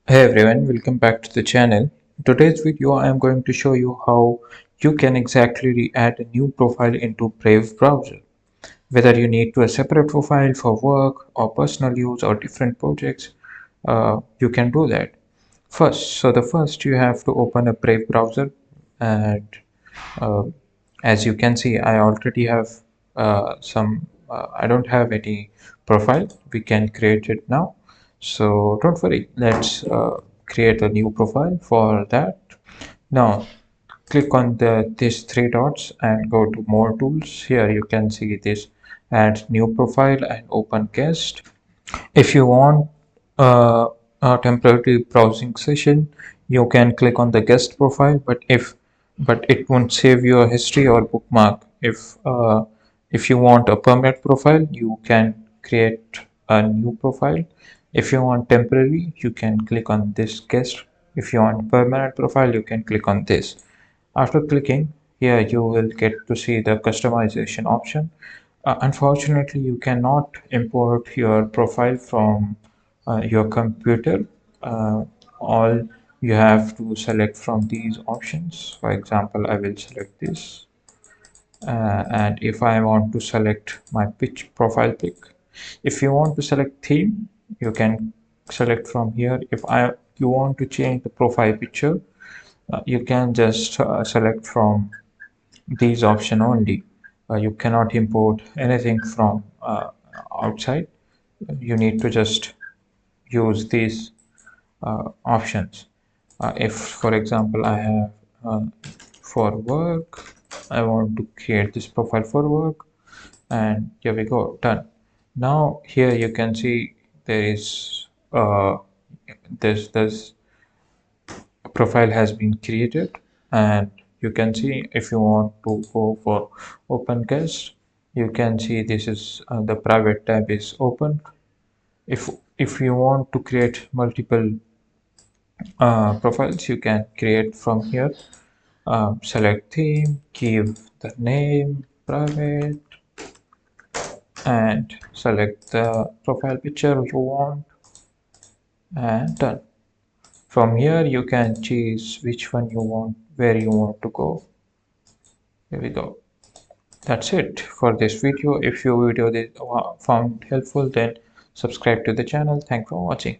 Hey everyone, welcome back to the channel. In today's video, I am going to show you how you can exactly add a new profile into Brave browser. Whether you need to a separate profile for work or personal use or different projects, you can do that. First you have to open a Brave browser, and uh, as you can see, I already have I don't have any profile. We can create it now. So don't worry, let's create a new profile for that. Now click on these three dots and go to more tools. Here you can see this add new profile and open guest. If you want uh, a temporary browsing session, you can click on the guest profile, but it won't save your history or bookmark. If you want a permanent profile, you can create a new profile. If you want temporary, you can click on this guest. If you want permanent profile, you can click on this. After clicking here, you will get to see the customization option. Unfortunately, you cannot import your profile from your computer. All you have to select from these options. For example, I will select this. And if I want to select my pitch profile pic, if you want to select theme, you can select from here. If you want to change the profile picture, you can just select from these option only. You cannot import anything from outside. You need to just use these options. If for example I have for work, I want to create this profile for work, and here we go, done. Now here you can see there is this profile has been created, and you can see if you want to go for open guest, you can see this is the private tab is open. If you want to create multiple profiles, you can create from here. Select theme, give the name private, and select the profile picture you want, and done. From here you can choose which one you want, where you want to go. Here we go. That's it for this video. If your video found helpful, then subscribe to the channel. Thanks for watching.